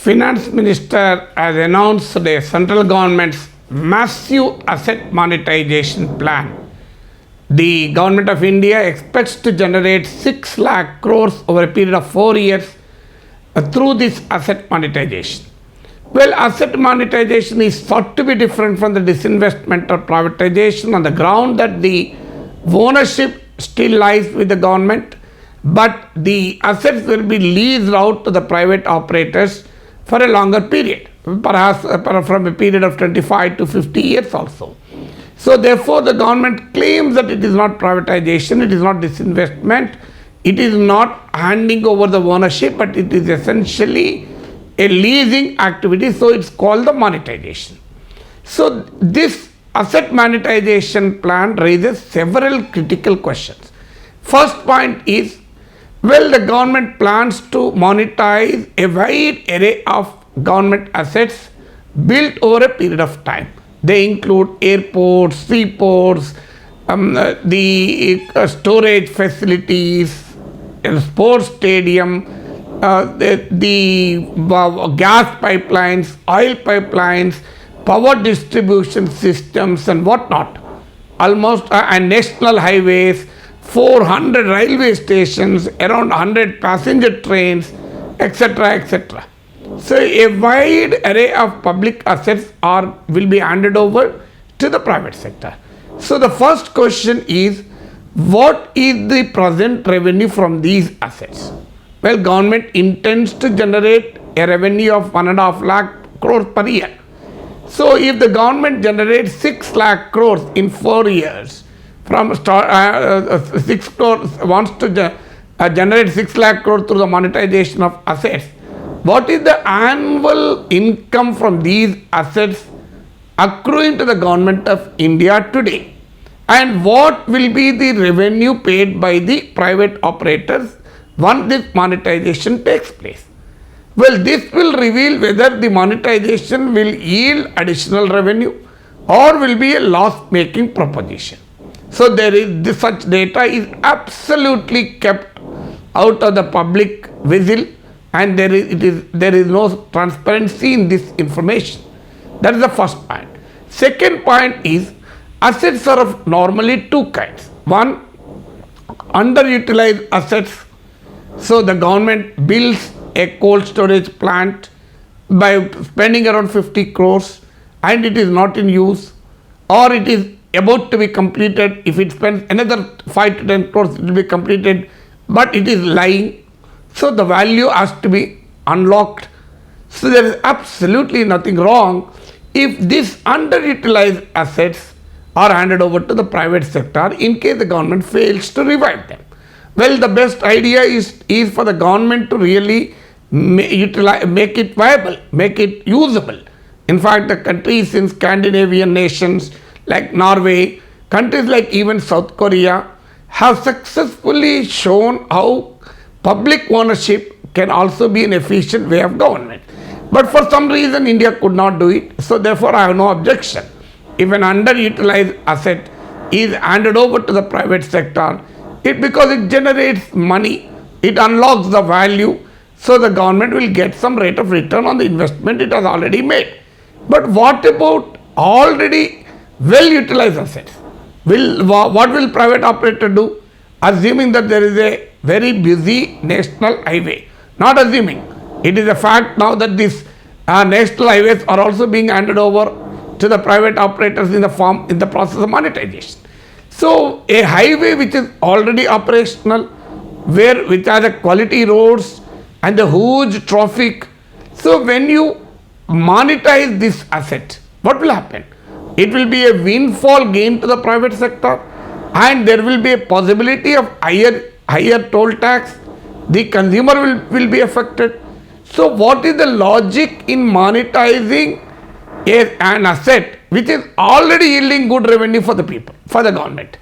Finance Minister has announced the central government's massive asset monetization plan. The Government of India expects to generate 6 lakh crores over a period of 4 years through this asset monetization. Well, asset monetization is thought to be different from the disinvestment or privatization on the ground that the ownership still lies with the government, but the assets will be leased out to the private operators for a longer period, perhaps from a period of 25 to 50 years also. So therefore, the government claims that it is not privatization, it is not disinvestment, it is not handing over the ownership, but it is essentially a leasing activity, so it's called the monetization. So this asset monetization plan raises several critical questions. First point is, well, the government plans to monetize a wide array of government assets built over a period of time. They include airports, seaports, the storage facilities, sports stadium, the gas pipelines, oil pipelines, power distribution systems and whatnot. Almost and national highways, 400 railway stations, around 100 passenger trains, etc., etc. So a wide array of public assets will be handed over to the private sector. So the first question is, what is the present revenue from these assets? Well, government intends to generate a revenue of 1.5 lakh crores per year. So if the government generates 6 lakh crores in 4 years, from 6 crores wants to generate 6 lakh crores through the monetization of assets, what is the annual income from these assets accruing to the government of India today? And what will be the revenue paid by the private operators once this monetization takes place? Well, this will reveal whether the monetization will yield additional revenue or will be a loss-making proposition. So such data is absolutely kept out of the public visual, and there is no transparency in this information. That is the first point. Second point is, assets are of normally two kinds. One, underutilized assets. So the government builds a cold storage plant by spending around 50 crores and it is not in use, or it is about to be completed. If it spends another 5 to 10 crores, it will be completed, but it is lying. So the value has to be unlocked. So there is absolutely nothing wrong if these underutilized assets are handed over to the private sector in case the government fails to revive them. Well, the best idea is for the government to really make it viable, make it usable. In fact, the countries in Scandinavian nations like Norway, countries like even South Korea have successfully shown how public ownership can also be an efficient way of government. But for some reason, India could not do it. So therefore, I have no objection. If an underutilized asset is handed over to the private sector, because it generates money, it unlocks the value, so the government will get some rate of return on the investment it has already made. But what about already well-utilized assets? What will private operator do? Assuming that there is a very busy national highway. Not assuming. It is a fact now that these national highways are also being handed over to the private operators in the process of monetization. So a highway which is already operational, which has a quality roads and a huge traffic. So when you monetize this asset, what will happen? It will be a windfall gain to the private sector, and there will be a possibility of higher toll tax. The consumer will be affected. So what is the logic in monetizing an asset which is already yielding good revenue for the people, for the government?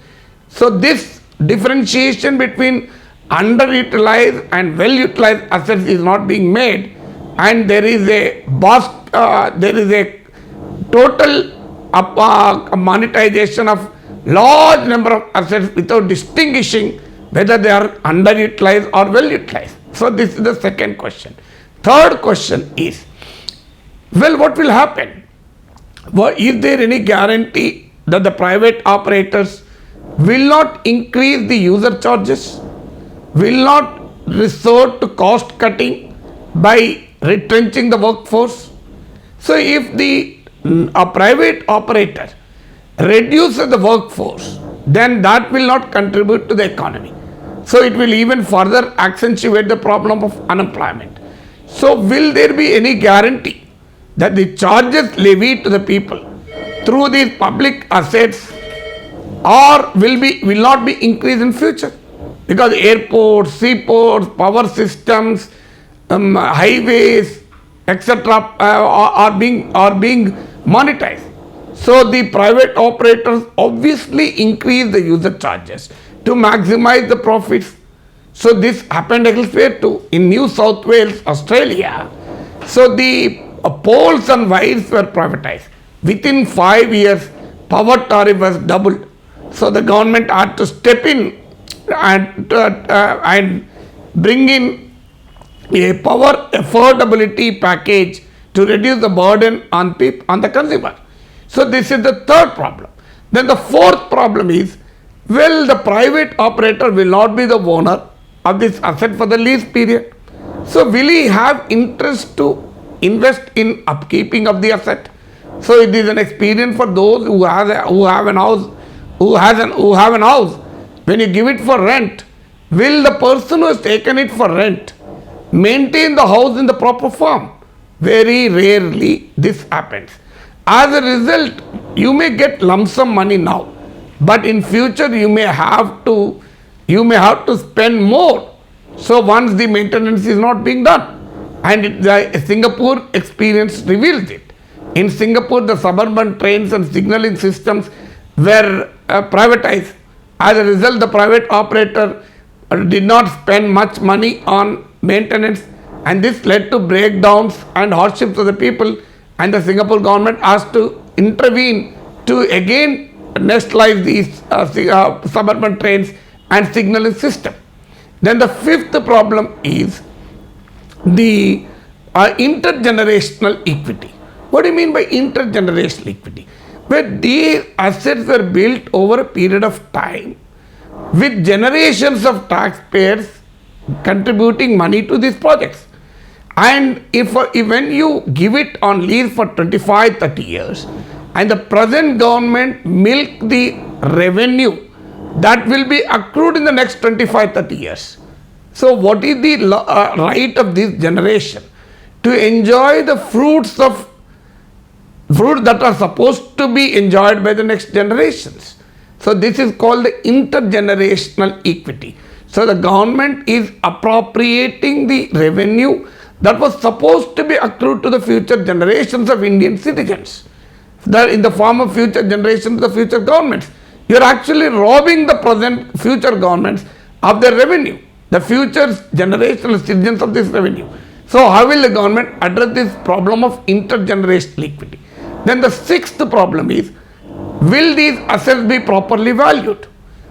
So this differentiation between underutilized and well-utilized assets is not being made, and there is a total monetization of large number of assets without distinguishing whether they are underutilized or well-utilized. So this is the second question. third question is, well, what will happen? Is there any guarantee that the private operators will not increase the user charges, will not resort to cost cutting by retrenching the workforce? So if a private operator reduces the workforce, then that will not contribute to the economy. So it will even further accentuate the problem of unemployment. So will there be any guarantee that the charges levied to the people through these public assets will not be increased in future? Because airports, seaports, power systems, highways, etc. Are being monetized. So the private operators obviously increase the user charges to maximize the profits. So this happened elsewhere too, in New South Wales, Australia. So the poles and wires were privatized. Within 5 years, power tariff was doubled. So the government had to step in and bring in a power affordability package to reduce the burden on the consumer. So this is the third problem. Then the fourth problem is, well, the private operator will not be the owner of this asset for the lease period. So will he have interest to invest in upkeeping of the asset? So it is an experience for those who have an house. When you give it for rent, will the person who has taken it for rent maintain the house in the proper form? Very rarely this happens. As a result, you may get lump sum money now, but in future you may have to spend more. So once the maintenance is not being done, and the Singapore experience reveals it. In Singapore, the suburban trains and signaling systems were privatized. As a result, the private operator did not spend much money on maintenance, and this led to breakdowns and hardships of the people, and the Singapore government has to intervene to again nationalize these suburban trains and signaling system. Then the fifth problem is the intergenerational equity. What do you mean by intergenerational equity? Where these assets were built over a period of time with generations of taxpayers contributing money to these projects. And when you give it on lease for 25-30 years and the present government milk the revenue that will be accrued in the next 25-30 years. So what is the right of this generation? To enjoy the fruits that are supposed to be enjoyed by the next generations. So this is called the intergenerational equity. So the government is appropriating the revenue that was supposed to be accrued to the future generations of Indian citizens, that in the form of future generations, the future governments. You are actually robbing the present future governments of their revenue, the future generational citizens of this revenue. So how will the government address this problem of intergenerational equity? Then the sixth problem is, will these assets be properly valued?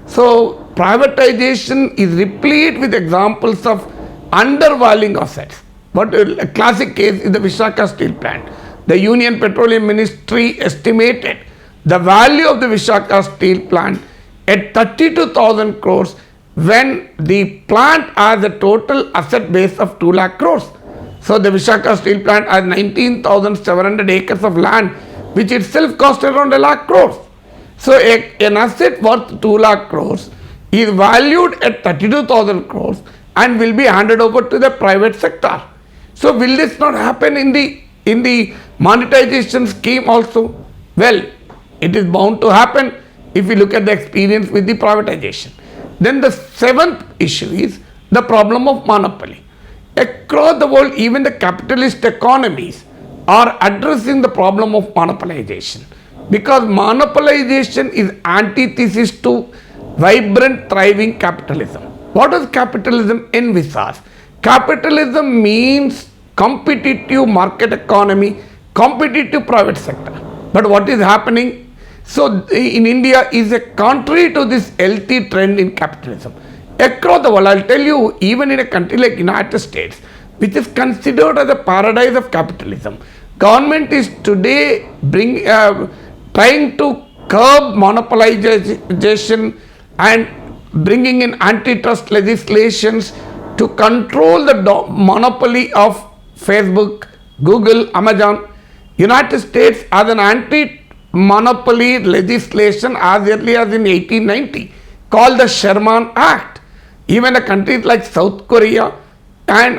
So privatization is replete with examples of undervaluing assets. But a classic case is the Visakhapatnam Steel Plant. The Union Petroleum Ministry estimated the value of the Visakhapatnam Steel Plant at 32,000 crores when the plant has a total asset base of 2 lakh crores. So the Visakhapatnam Steel Plant has 19,700 acres of land, which itself cost around 1 lakh crores. So an asset worth 2 lakh crores is valued at 32,000 crores and will be handed over to the private sector. So will this not happen in the monetization scheme also? Well, it is bound to happen if we look at the experience with the privatization. Then the seventh issue is the problem of monopoly. Across the world, even the capitalist economies are addressing the problem of monopolization, because monopolization is antithesis to vibrant, thriving capitalism. What does capitalism envisage? Capitalism means competitive market economy, competitive private sector. But what is happening? So in India is a contrary to this healthy trend in capitalism. Across the world, I'll tell you, even in a country like United States, which is considered as a paradise of capitalism. Government is today trying to curb monopolization and bringing in antitrust legislations to control the monopoly of Facebook, Google, Amazon. United States has an anti-monopoly legislation as early as in 1890 called the Sherman Act. Even countries like South Korea and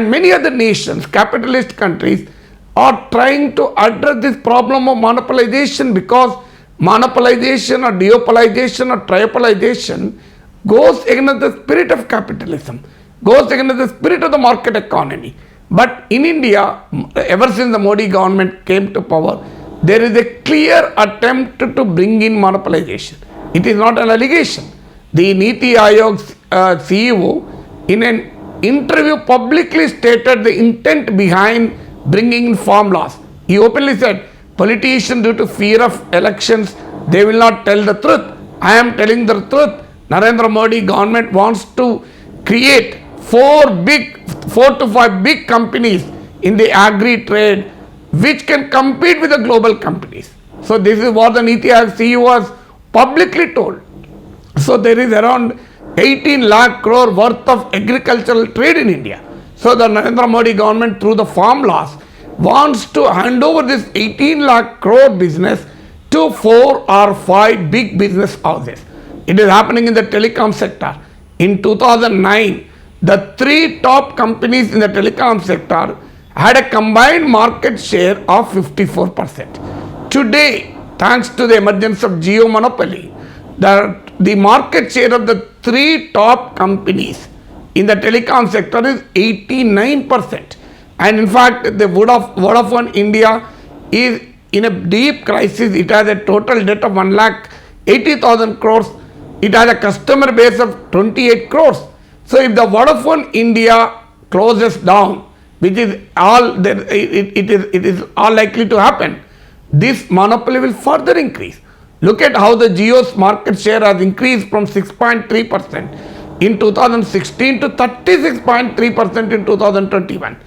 many other nations, capitalist countries, are trying to address this problem of monopolization, because monopolization or duopolization or triopolization goes against the spirit of capitalism, goes against the spirit of the market economy. But in India, ever since the Modi government came to power, there is a clear attempt to bring in monopolization. It is not an allegation. The NITI Aayog CEO in an interview publicly stated the intent behind bringing in farm laws. He openly said, politicians, due to fear of elections, they will not tell the truth. I am telling the truth. Narendra Modi government wants to create 4 to 5 big companies in the agri trade which can compete with the global companies. So this is what the NITI Aayog CEO was publicly told. So there is around 18 lakh crore worth of agricultural trade in India. So the Narendra Modi government, through the farm laws, wants to hand over this 18 lakh crore business to 4 or 5 big business houses. It is happening in the telecom sector. In 2009, the 3 top companies in the telecom sector had a combined market share of 54%. Today, thanks to the emergence of geo monopoly, the market share of the 3 top companies in the telecom sector is 89%. And in fact, the Vodafone India is in a deep crisis. It has a total debt of 1,80,000 crores. It has a customer base of 28 crores. So if the Vodafone India closes down, which is it is all likely to happen, this monopoly will further increase. Look at how the Jio's market share has increased from 6.3% in 2016 to 36.3% in 2021.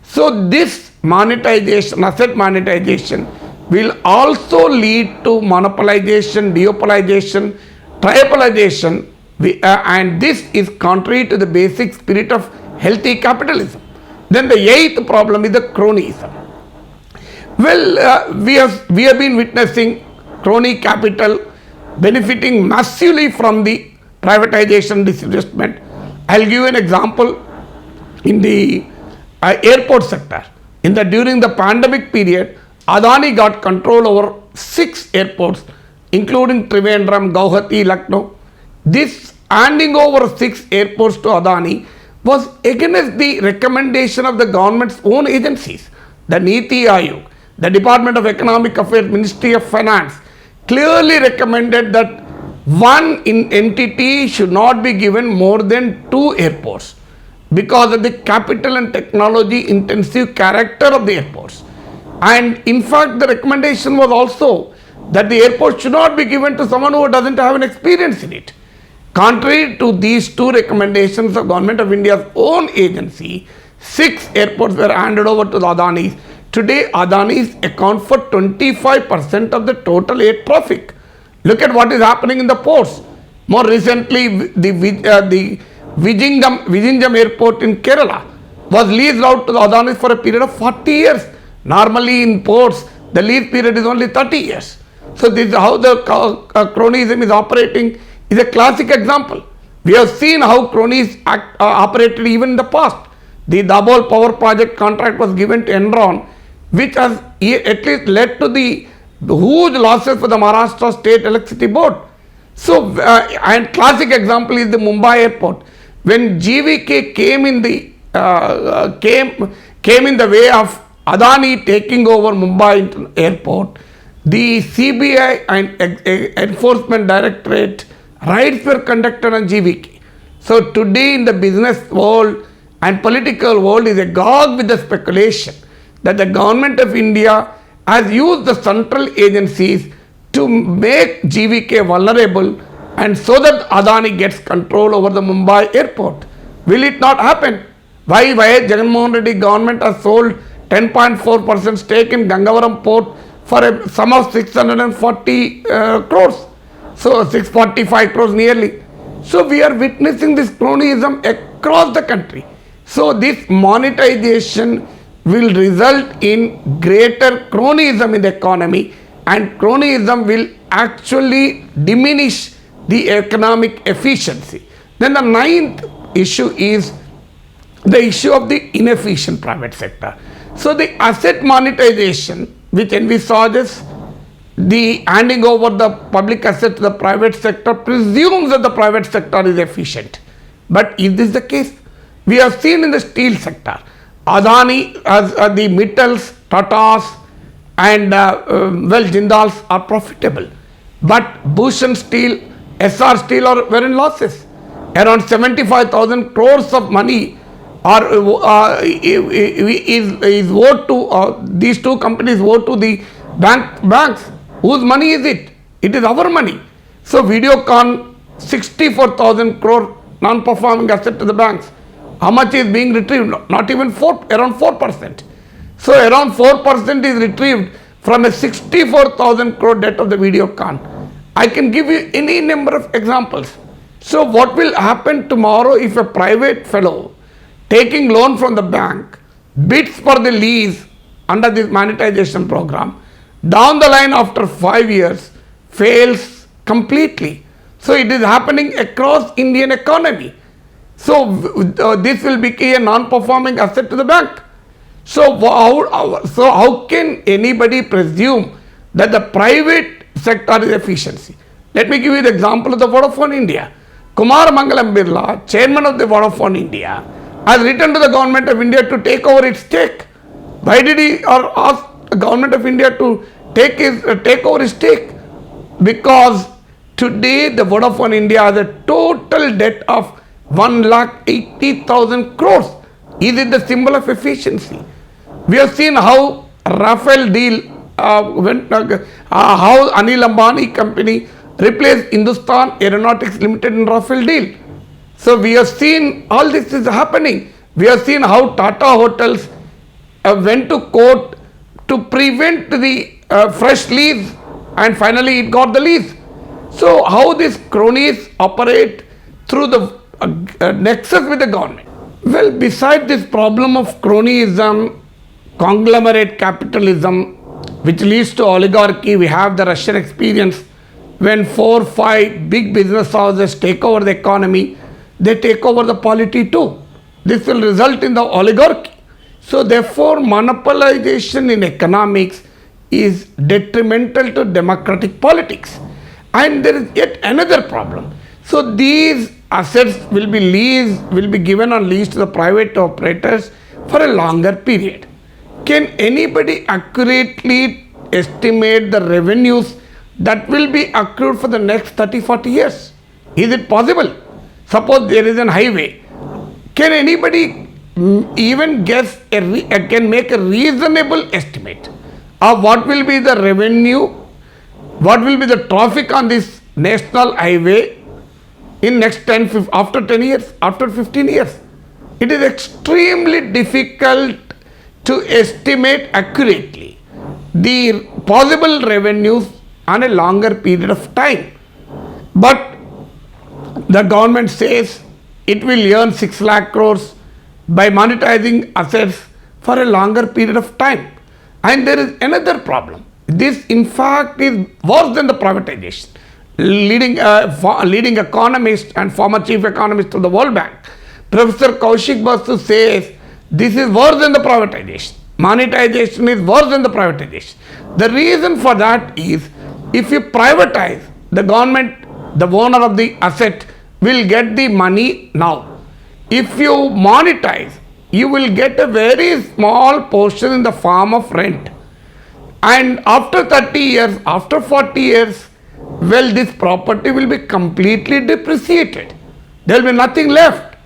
So this monetization, asset monetization, will also lead to monopolization, duopolization, triopolization, and this is contrary to the basic spirit of healthy capitalism. Then the 8th problem is the cronyism. Well, we have been witnessing crony capital benefiting massively from the privatization disinvestment. I'll give you an example in the airport sector. During the pandemic period, Adani got control over 6 airports, including Trivandrum, Guwahati, Lucknow. This handing over 6 airports to Adani was against the recommendation of the government's own agencies. The NITI Aayog, the Department of Economic Affairs, Ministry of Finance, clearly recommended that one entity should not be given more than 2 airports because of the capital and technology intensive character of the airports. And in fact, the recommendation was also that the airport should not be given to someone who doesn't have an experience in it. Contrary to these 2 recommendations of Government of India's own agency, 6 airports were handed over to the Adanis. Today, Adanis account for 25% of the total air traffic. Look at what is happening in the ports. More recently, the Vizhinjam airport in Kerala was leased out to the Adanis for a period of 40 years. Normally in ports, the lease period is only 30 years. So this is how the cronyism is operating. Is a classic example. We have seen how cronies operated even in the past. The Dabhol power project contract was given to Enron, which has at least led to the huge losses for the Maharashtra State Electricity Board. So, and classic example is the Mumbai airport. When GVK came in the way of Adani taking over Mumbai airport, the CBI and Enforcement Directorate raids were conducted on GVK. So today in the business world and political world is agog with the speculation that the Government of India has used the central agencies to make GVK vulnerable, and so that Adani gets control over the Mumbai airport. Will it not happen? Why Jagannath Reddy government has sold 10.4% stake in Gangavaram port for a sum of 640 crores. So 645 crores nearly. So we are witnessing this cronyism across the country. So this monetization will result in greater cronyism in the economy, and cronyism will actually diminish the economic efficiency. Then the ninth issue is the issue of the inefficient private sector. So the asset monetization, which envisages the handing over the public asset to the private sector, presumes that the private sector is efficient. But is this the case? We have seen in the steel sector, Adani, as the Mittals, Tatas, and Jindals are profitable. But Bhushan Steel, SR Steel were in losses. Around 75,000 crores of money is owed to these two companies, owed to the banks. Whose money is it? It is our money. So Videocon, 64,000 crore non-performing asset to the banks. How much is being retrieved? Not even around 4%. So around 4% is retrieved from a 64,000 crore debt of the Videocon. I can give you any number of examples. So what will happen tomorrow if a private fellow taking loan from the bank bids for the lease under this monetization program, down the line after 5 years fails completely? So it is happening across Indian economy. So this will become a non-performing asset to the bank. So how can anybody presume that the private sector is efficiency? Let me give you the example of the Vodafone India. Kumar Mangalam Birla, chairman of the Vodafone India, has written to the government of India to take over its stake. Why did he ask the government of India to take over his stake? Because today the Vodafone India has a total debt of 1,80,000 crores. Is it the symbol of efficiency? We have seen how Rafale deal how Anil Ambani company replaced Hindustan Aeronautics Limited in Rafale deal. So we have seen all this is happening. We have seen how Tata Hotels went to court to prevent the fresh lease, and finally it got the lease. So how these cronies operate through the nexus with the government? Well, beside this problem of cronyism, conglomerate capitalism, which leads to oligarchy, we have the Russian experience. When 4-5 big business houses take over the economy, they take over the polity too. This will result in the oligarchy. So therefore, monopolization in economics is detrimental to democratic politics. And there is yet another problem. So these assets will be given on lease to the private operators for a longer period. Can anybody accurately estimate the revenues that will be accrued for the next 30-40 years? Is it possible? Suppose there is an highway. Can anybody even can make a reasonable estimate of what will be the revenue, what will be the traffic on this national highway in next after 10 years, after 15 years? It is extremely difficult to estimate accurately the possible revenues on a longer period of time. But the government says it will earn 6 lakh crores by monetizing assets for a longer period of time. And there is another problem. This in fact is worse than the privatization. Leading economist and former chief economist of the World Bank, Professor Kaushik Basu, says this is worse than the privatization. Monetization is worse than the privatization. The reason for that is, if you privatize, the government, the owner of the asset, will get the money now. If you monetize, you will get a very small portion in the form of rent. And after 30 years, after 40 years, well, this property will be completely depreciated. There will be nothing left.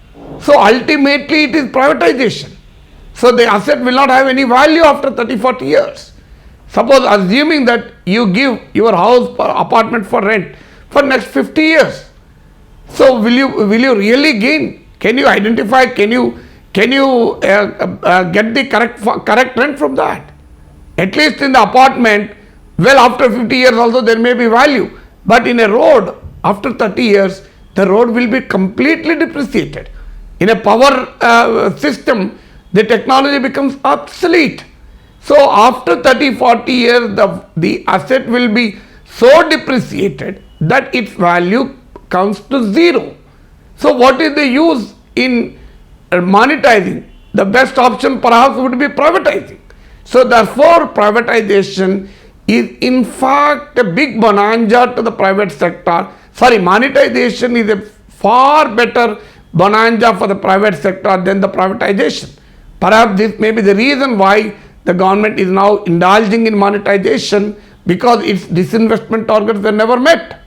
So ultimately it is privatization. So the asset will not have any value after 30-40 years. Suppose assuming that you give your house or apartment for rent for next 50 years. So will you really gain? Can you identify, can you Can you get the correct rent from that? At least in the apartment, well, after 50 years also there may be value. But in a road, after 30 years, the road will be completely depreciated. In a power system, the technology becomes obsolete. So after 30, 40 years, the asset will be so depreciated that its value comes to zero. So what is the use in monetizing? The best option perhaps would be privatizing. So therefore privatization is in fact a big bonanza to the private sector. Sorry, monetization is a far better bonanza for the private sector than the privatization. Perhaps this may be the reason why the government is now indulging in monetization, because its disinvestment targets were never met.